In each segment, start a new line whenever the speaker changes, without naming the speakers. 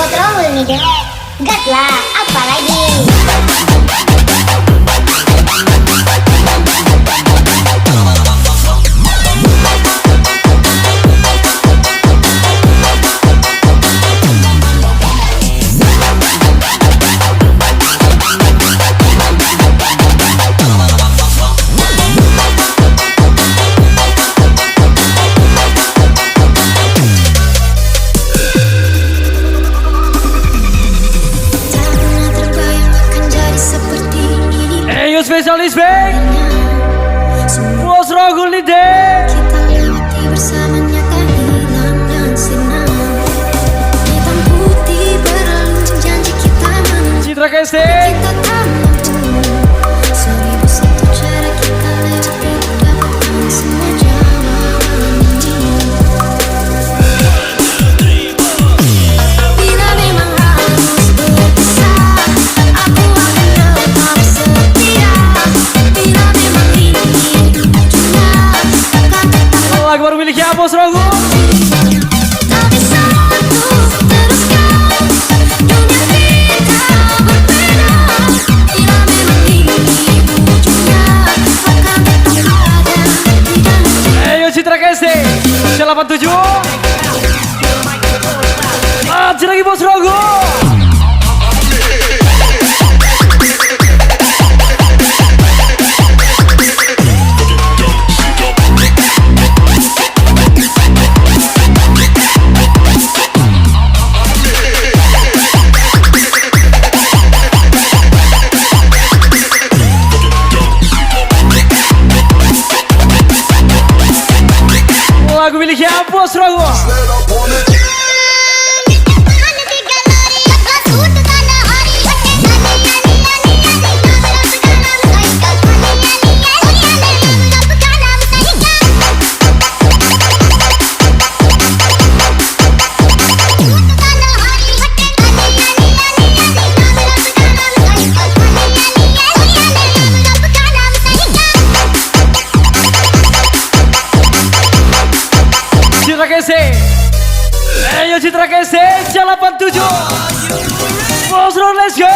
Buat Rahul nih deh, gas lah, apalagi.
Spesialis Bang Bos Rahul nih deh.
Kita lewati bersamanya kehilangan sinar. Hitam putih berlalu janji kita menunggu.
Citra KST
Kita tak mampu. Seribu satu cara kita lewati dapatkan semua jawaban ini. Bila memang harus berpisah, aku akan tetap setia. Bila memang ini ujungnya, akan tetap
lagu baru miliknya Bos Rahul.
tak bisa untuk teruskan. Dunia kita berbeda. Bila memang ini ujungnya, akan tetap ada di dalam.
Ayo Citra KST 87. Maju lagi Bos Rahul. Lagu miliknya Bos Rahul. Citra KST. Ayo Citra KST 87. Bos Rahul, let's go.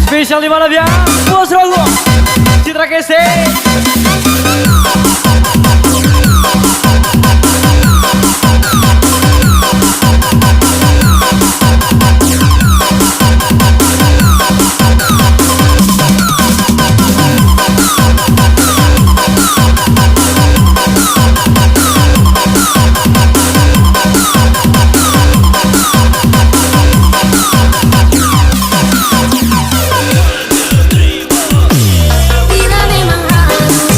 Spesial di malam ya, Bos Rahul, Citra KST.
Bila memang harus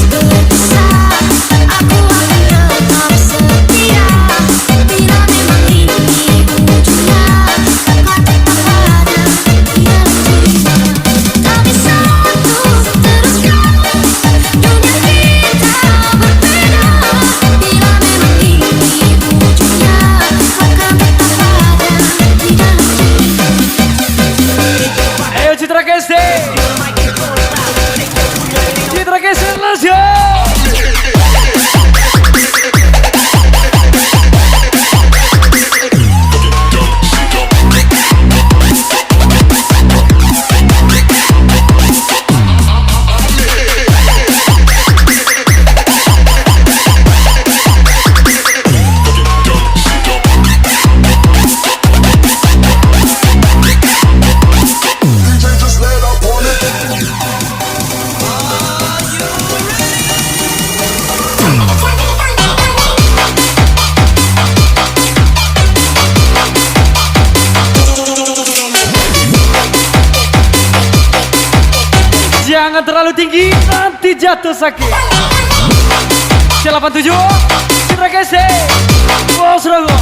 terlalu tinggi, nanti jatuh sakit. 87 Citra Kese Bos Rogo.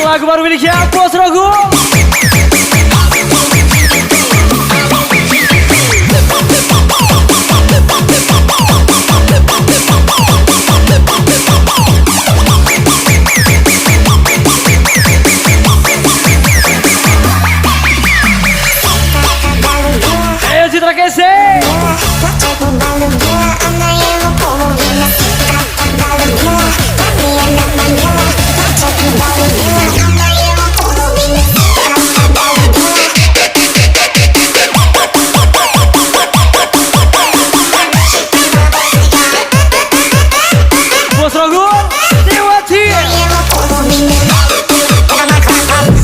Lagu baru miliknya Bos Rogo. Ayo Citra Kese. Bos Rogo, Dewati,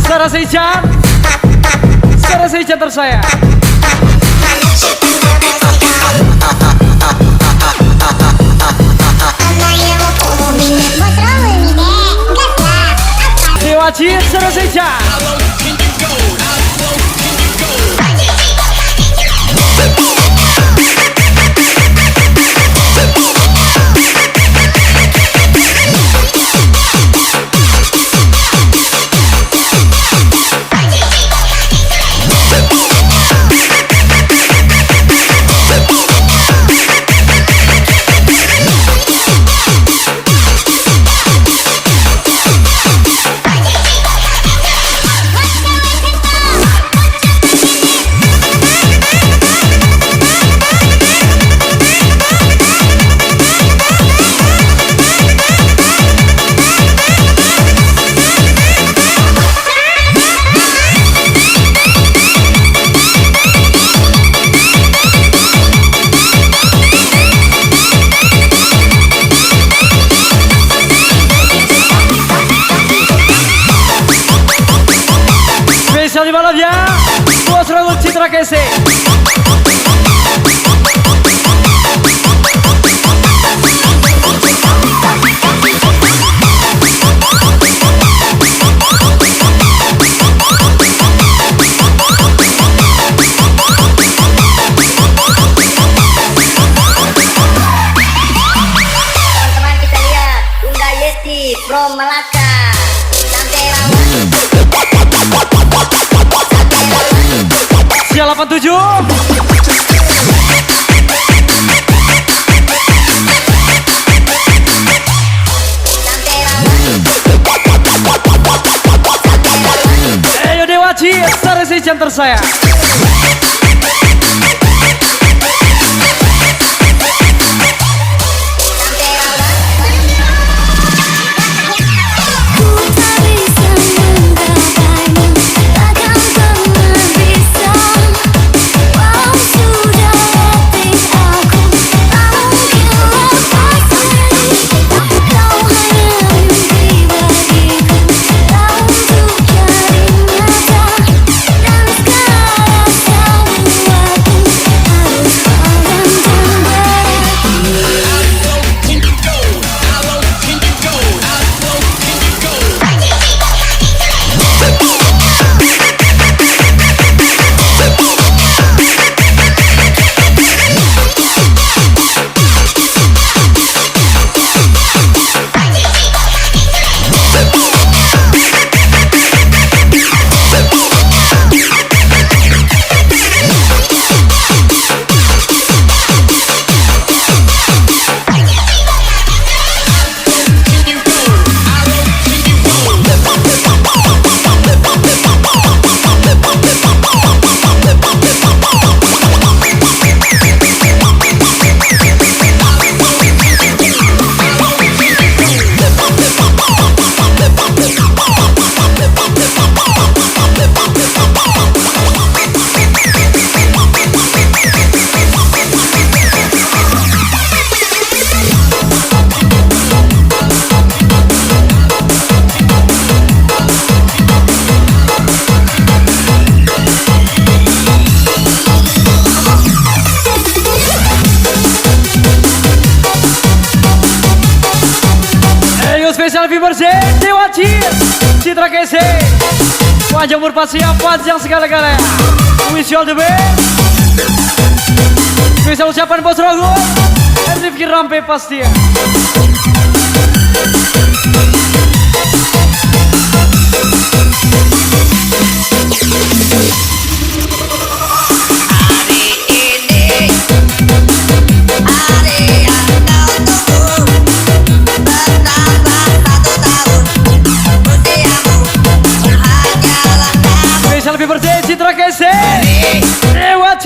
Sarah Seijan tersayang. Dewati, Sarah Seijan. Spesial di malam ya, Bos Rogo Citra Kese.
Teman-teman kita lihat Bunda Yesti from Melaka. Sampai rawan.
Sial 87 Ayo Dewaci, Sarah Seijan tersayang.
Takkan pernah bisa, walau sudah letih aku, tak mungkin
bersih Dewa Citra Kese panjang berpasya panjang segala-galanya. Wish you all the best. Bisa ucapan Bos Rogo Rifki Rampe pasti ya. Lebih bersih Citra Kese Dewa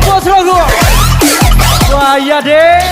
Bos Rogo. Wah iya deh.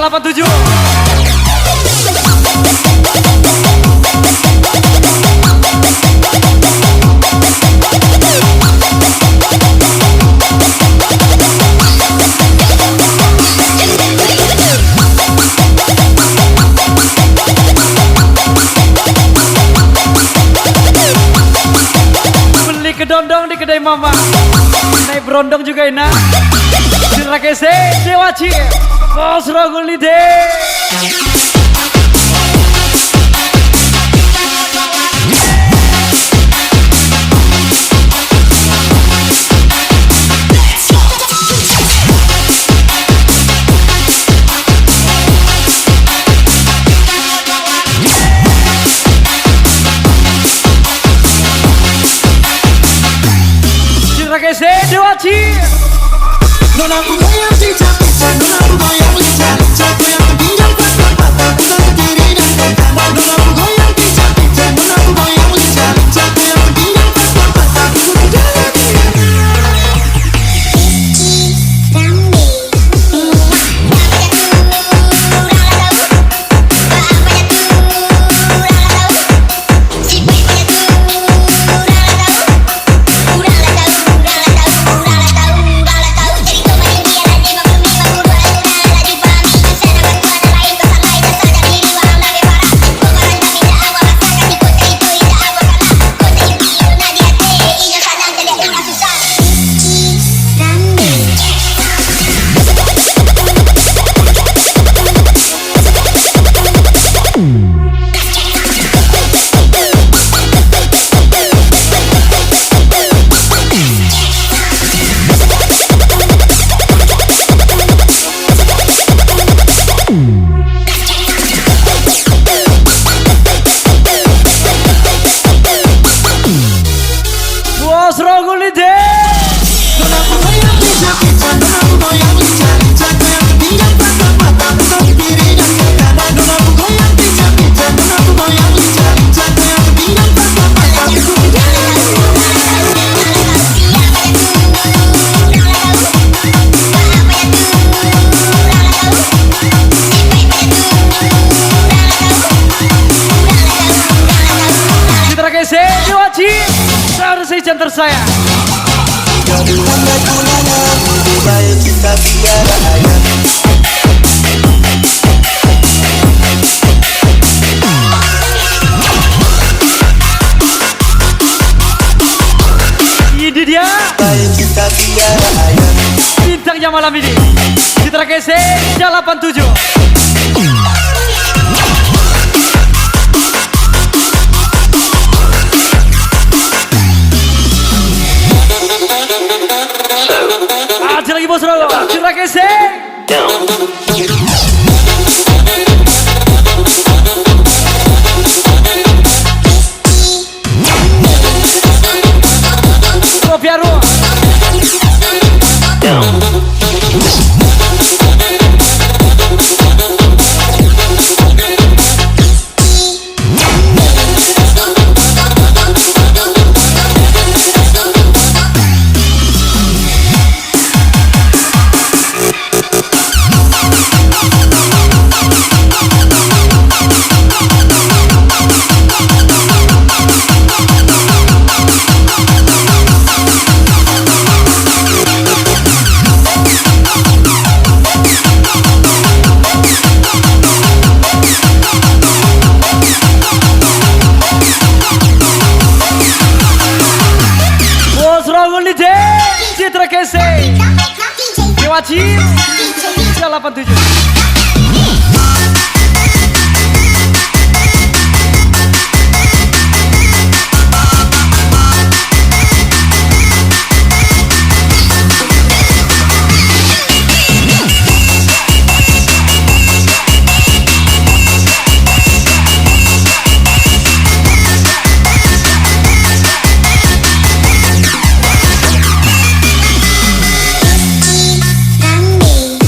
87.
Beli
kedondong di kedai mama, naik berondong juga enak. Citra Kese, Dewa Ci, Bos Rogul Lide. Citra Kese, Dewa Ci.
Non aku goyang pincang-pincang, non aku goyang lincah-lincah, goyang ke pinggang patah-patah, putar ke kiri dan ke kanan. Non aku goyang pincang-pincang, non aku goyang lincah-lincah, goyang ke pinggang patah-patah, putar ke kiri.
Bos Rogul Lide.
Non aku goyang pincang-pincang, non aku goyang lincah-lincah, goyang ke pinggang patah-patah, putar ke kiri dan ke kanan. Non aku goyang pincang-pincang, non aku goyang lincah-lincah, goyang ke pinggang patah-patah, putar ke kiri.
Citra Kese, Dewa Ci, seharusnya center saya. Ini dia bintangnya malam ini. Citra Kese, 87. Aja lagi Bos Rogul, Citra Kese. Kopiaru. Bos Rogul Lide, Citra Kese, Dewa Ci, 87.
Randy.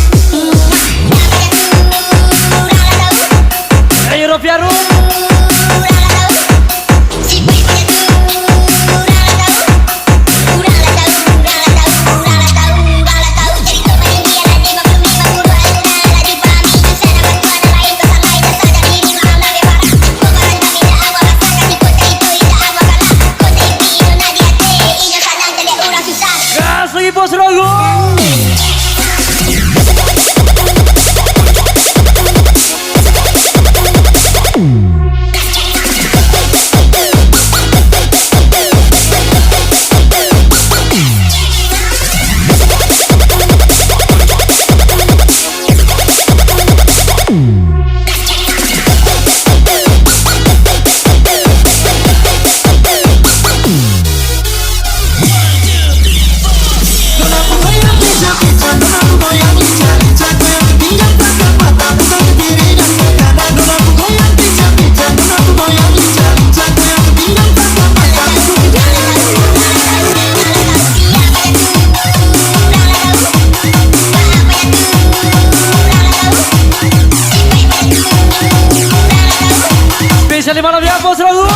di malamnya Bos Raul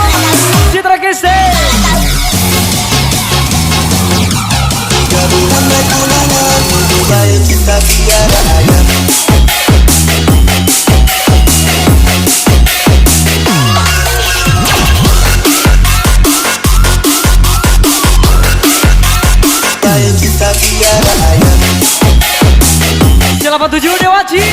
Citra Kese.
Gabungan ketulangan, lebih baik kita tiada ayam. Baik kita tiada ayam.
87 Dewaci.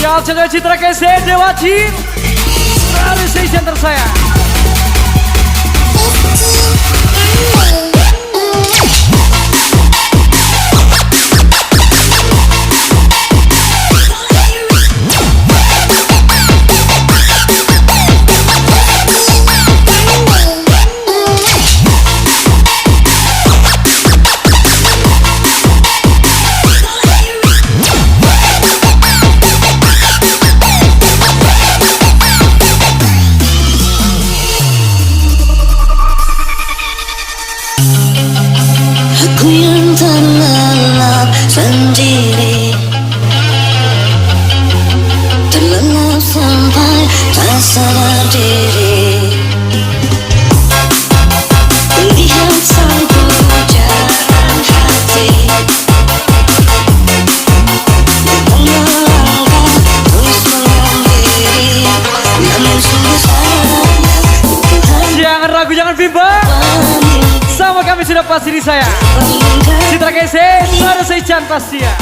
Siap channel Citra Kese Dewaci Radio Station tersayang.
Aku yang terlelap sendiri, terlelap sampai tak sadar diri. Lihat sang pujaan hati, melangkah terus mengakhiri, namun sungguh sayang.
Jangan ragu, jangan bimbang. Sama kami sudah pasti di saya Citra Kese, Radio Station pasti ya.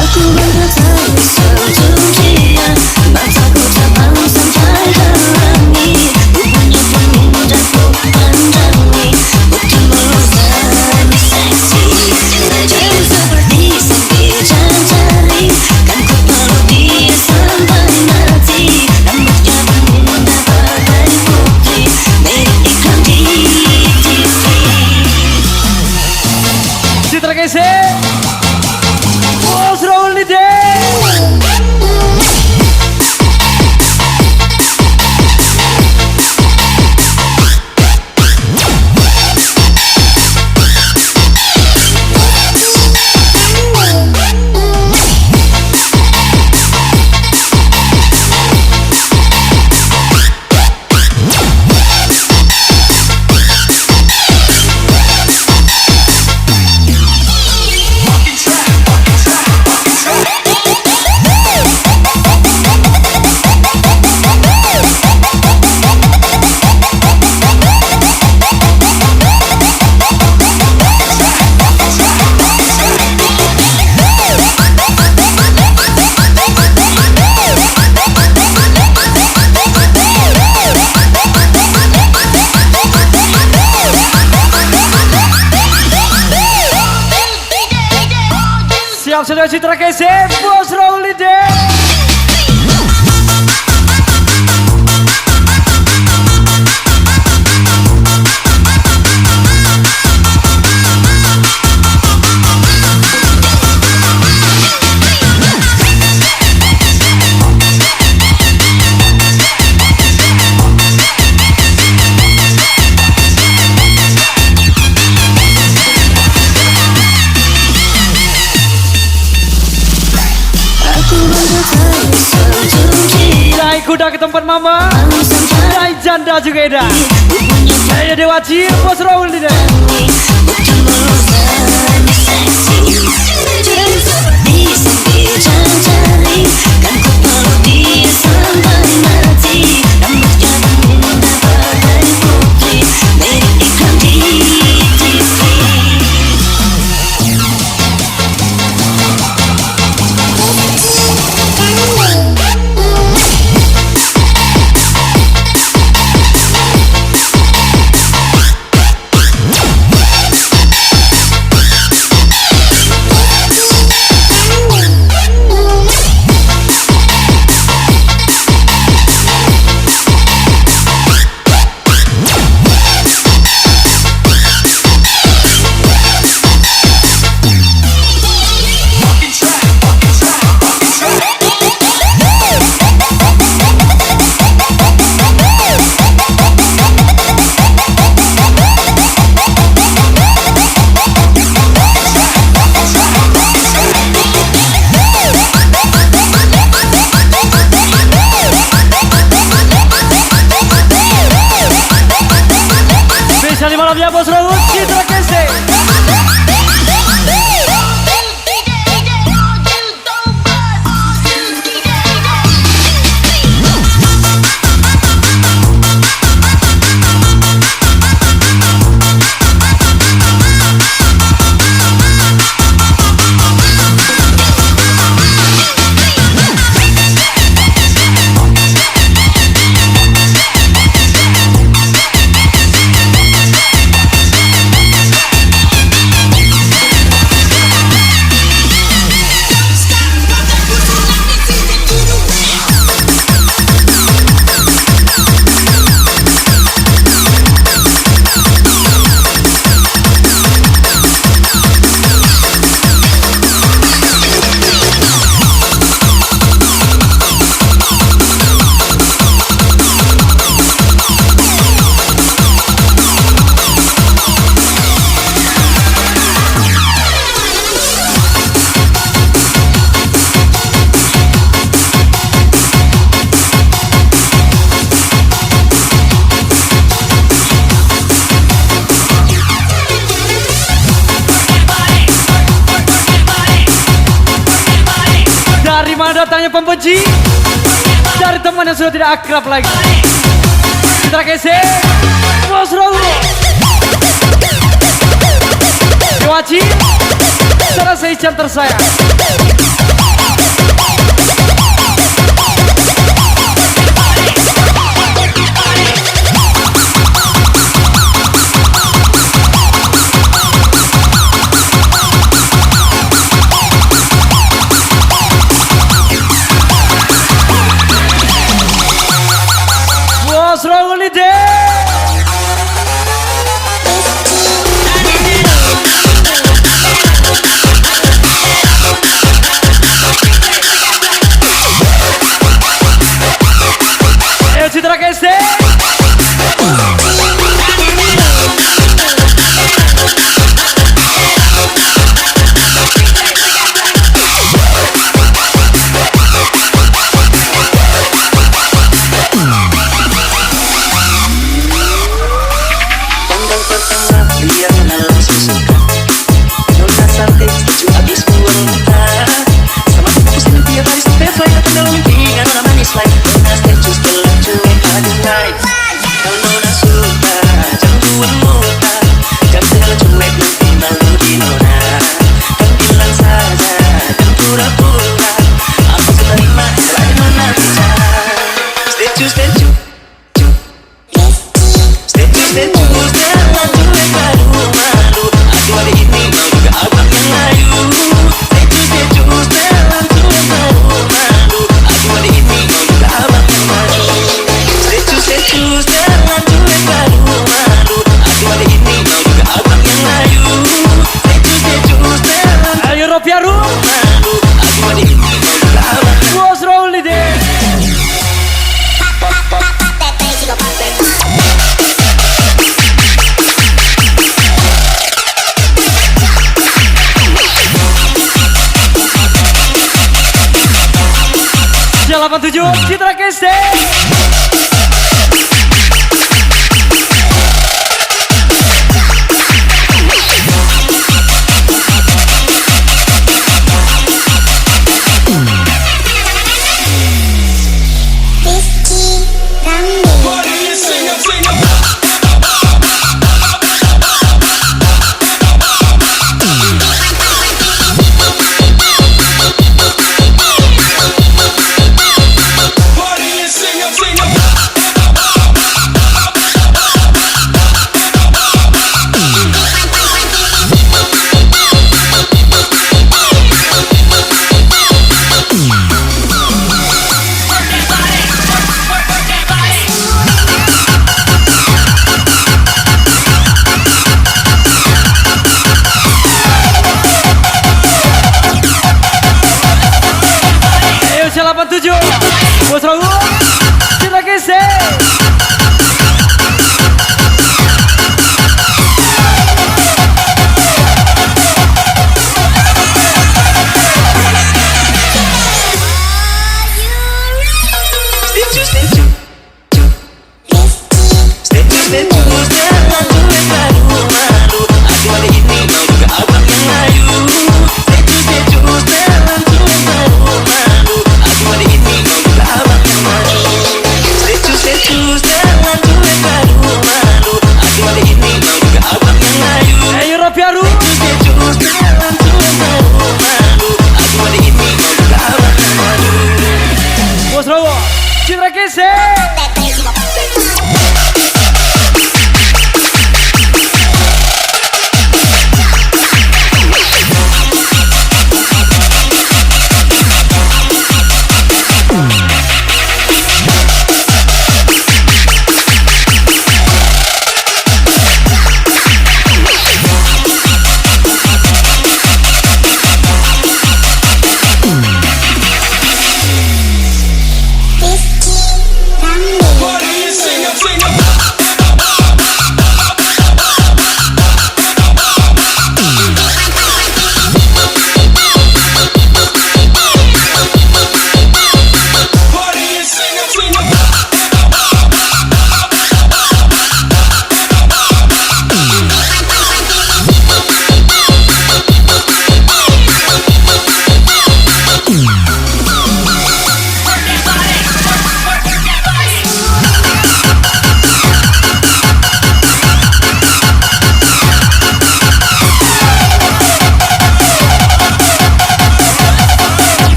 Aku berhati sentuh dia, mataku terbang sampai halangi, tubuhnya pun mudahku pandangi, bukan melukkan seksi, jauh seperti sepi jari, kan ku peluk dia sampai mati, rambutnya pun mudah bagai putri, mirip iklan di TV.
Citra Kese Bos Raul Nide. Siap sudah Citra Kese, Bos Raul Nide. Naik kuda ke tempat mama. Naik janda juga edah. Ayo Dewa Cil, Bos Raul nih deh. Spesial di malamnya Bos Raul, Citra Kese. Dari mana datangnya pembenci? Dari teman yang sudah tidak akrab lagi. Citra Kese, Bos Raul, Dewa Cil, Sarah Seichan tersayang. Bos Raul nih deh. Ayo Citra Kese.
Pandang pertama dia kenal langsung suka. Nona santai setuju habis kuota. Sama fokus dan tiap hari sampai flight datang dalam mimpi. Nggak nona manis like Nona statue setelah cuek aduh nice. Kalau nona suka jangan buat muka. Jangan segala cuek nanti malu di nona. Dan bilang saja dan pura-pura. Apa sudah terima selain nona bicara. Statue statue.
Ayo Ropiaru, Bos Raul nih deh. 87 Citra Casey.
Rizky Ramli.
Ayo 87 Bos Raul Citra Casey. Bos Raul Citra Casey.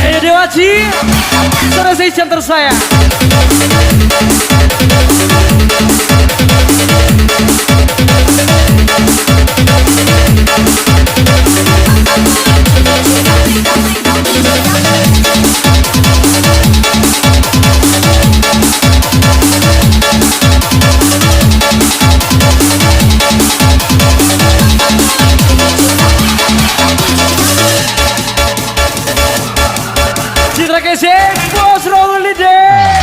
Ayo Dewaji selesai center saya. Citra Casey, Bos Raul Lide.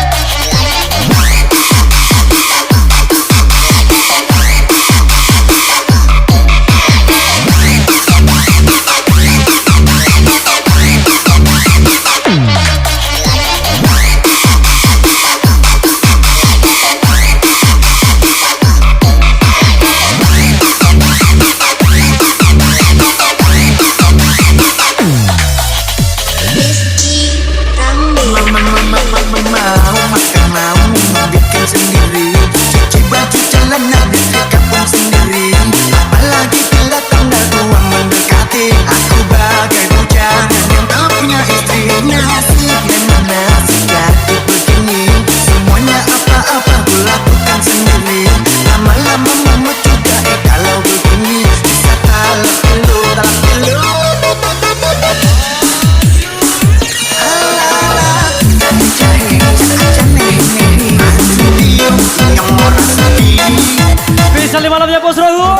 sekali malamnya Bos Rohu.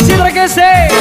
Citra Kese.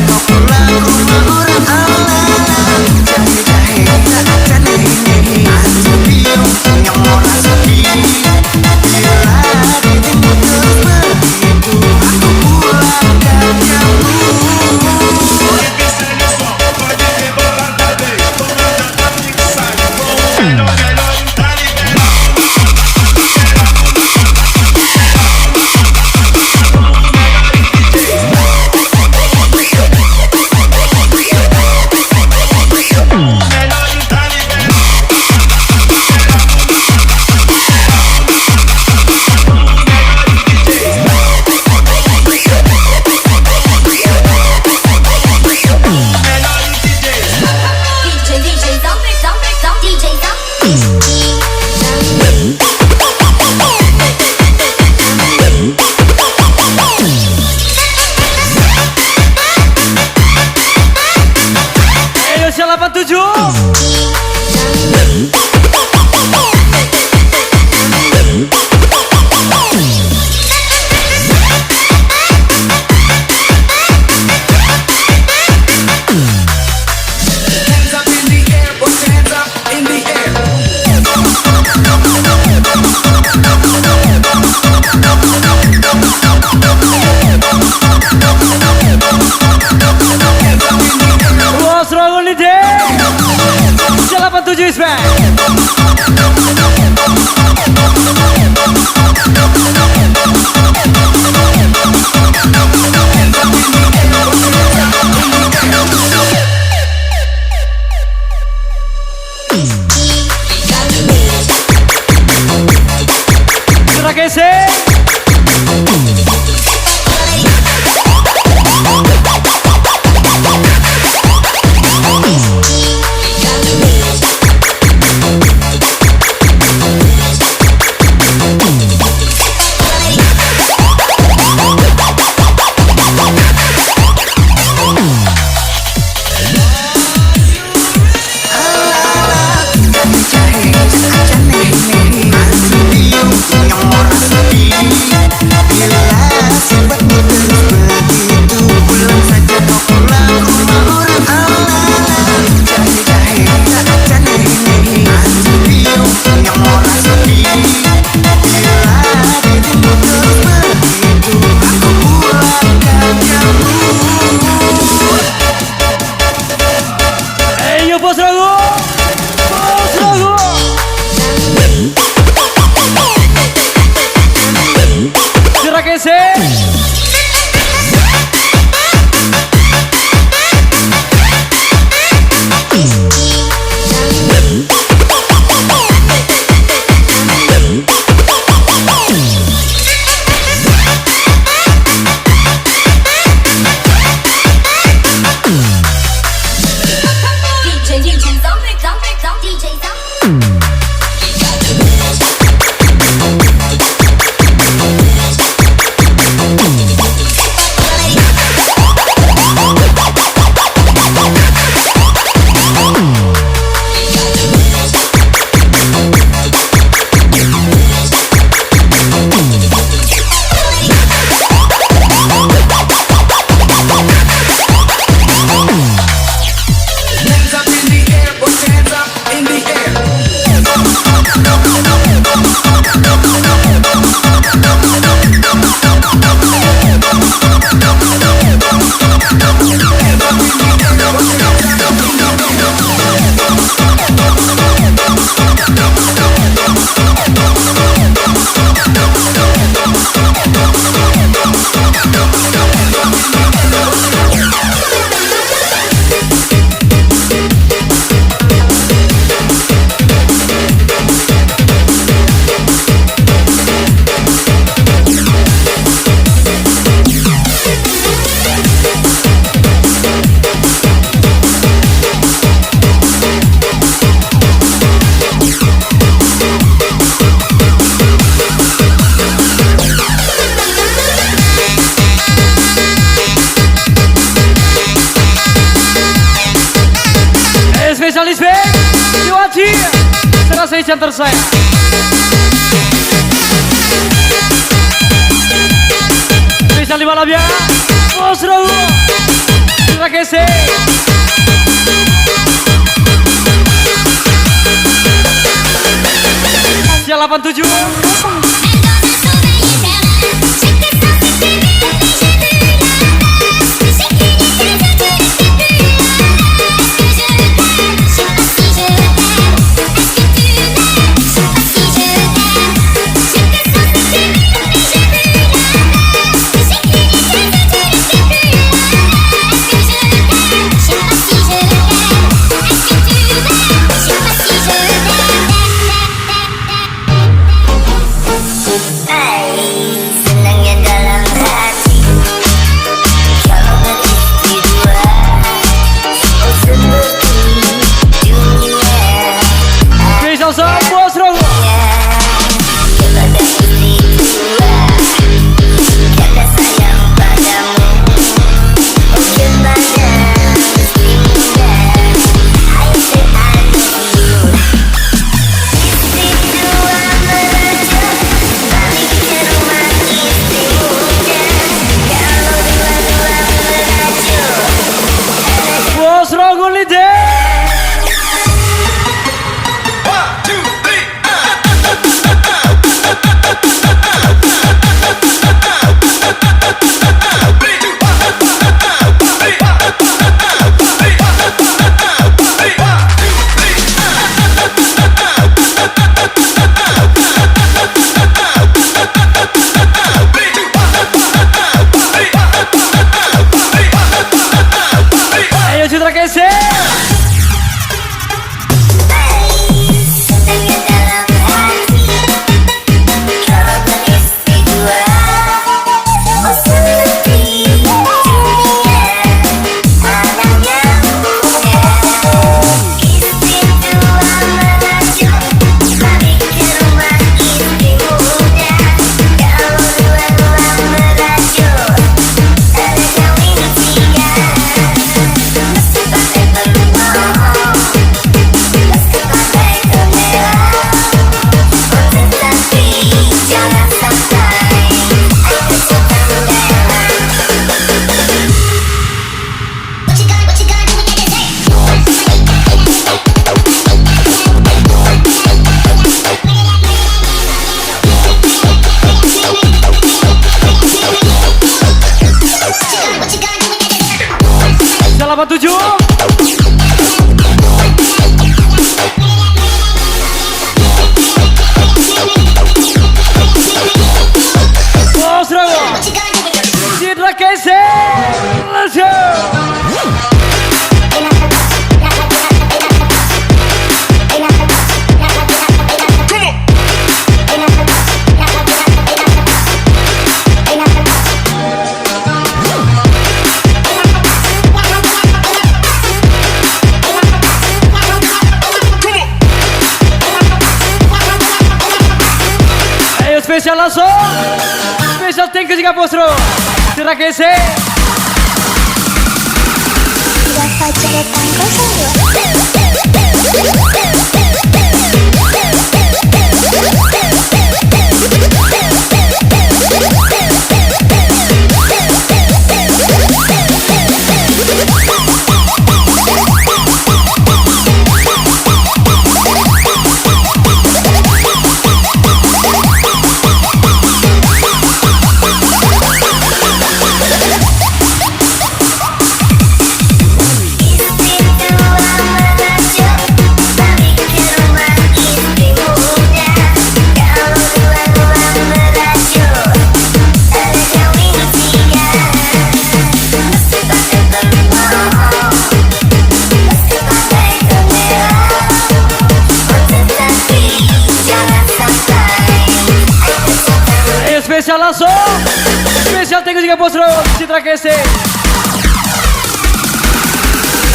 spesialis band Iwaji serasa ijan tersayang. Spesial di malam ya Bos Rahu Citra Kese Spesial 87
Senangnya dalam hati kalau beristri dua. Oh seperti dunia
Spesial sama Bos Rahu
kepada istri tua karena sayang padamu. Oh kepada istri muda I say I love you. Istri tua merajuk balik ke rumah istri muda. Kalau dua-dua merajuk
Bos Rahu Lide Ayo Citra Kese
senangnya dalam hati kalau beristri dua. Oh seperti dunia anak yang muda. Istri tua merajuk balik ke rumah istri muda. Kalau dua-dua merajuk ada kawin tiga. Meski pakai berbohong, meski pakai kamera, oh tetapi jangan sampai aku suka mendalam. What you gonna do when you get What you gonna do when you get
Spesial 87 Bos Rahu
What you gonna do when you
Citra Kese Let's go Ayo spesial langsung Spesial thank you juga Bos Rahu Citra Kese
Rafa Ceretan 02.
Istri tua merajuk balik ke rumah istri muda. Kalau dua-dua merajuk ada kawin tiga. Meski pakai berbohong, meski pakai kamera, oh tetapi jangan sampai aku suka
Ayo spesial langsung Spesial thank you juga Bos Rahu Citra Kese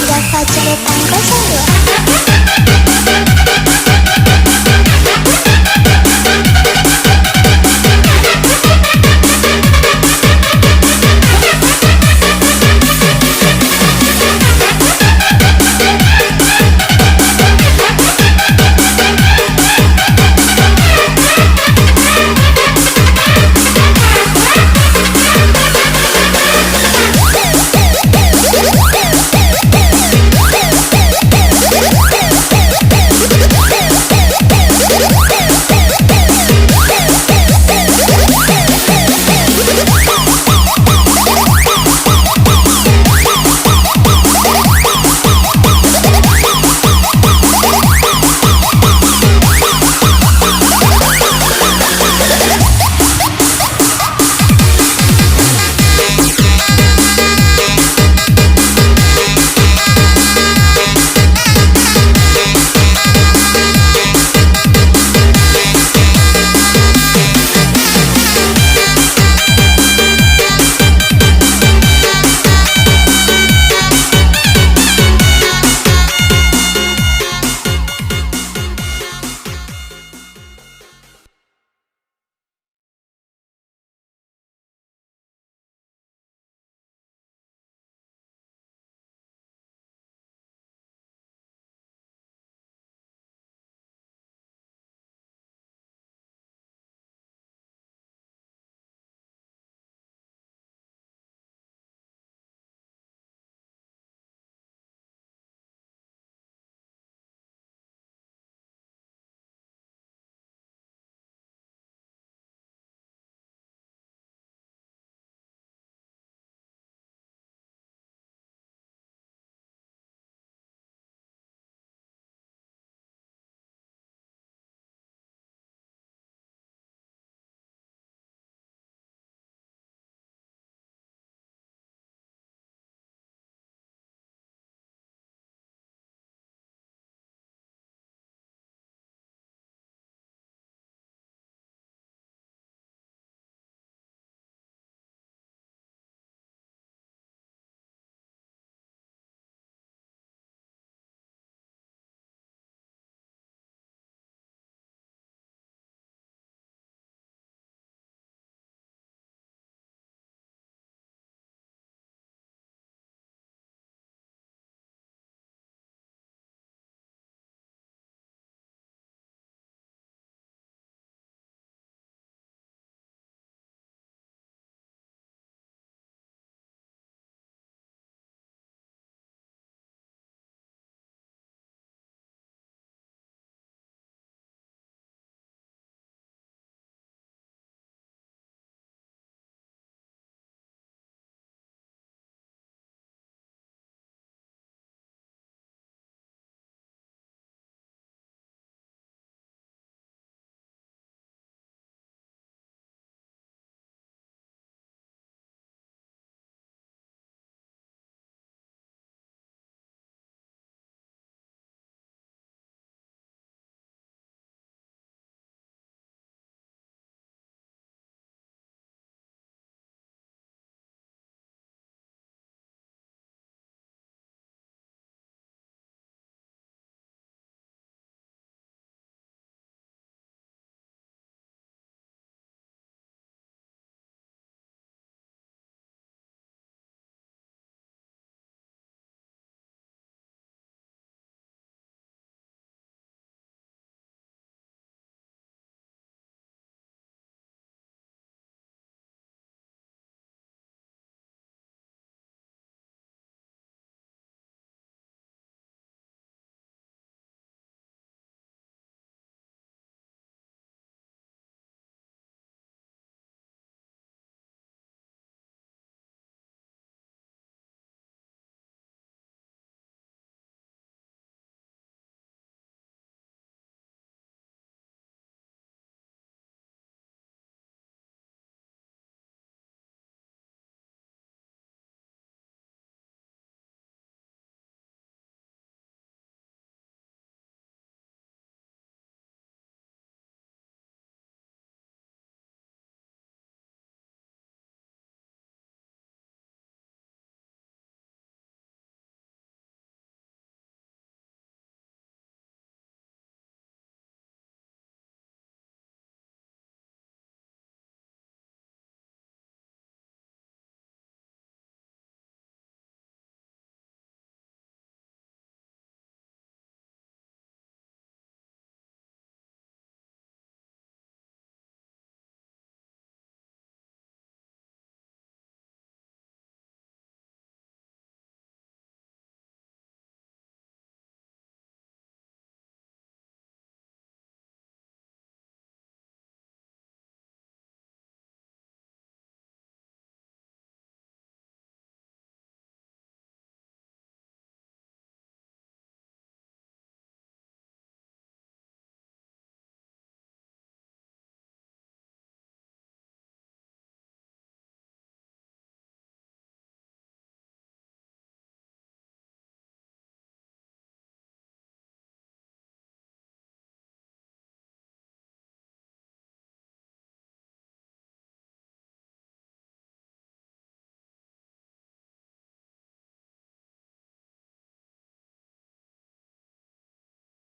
Rafa Ceretan 02.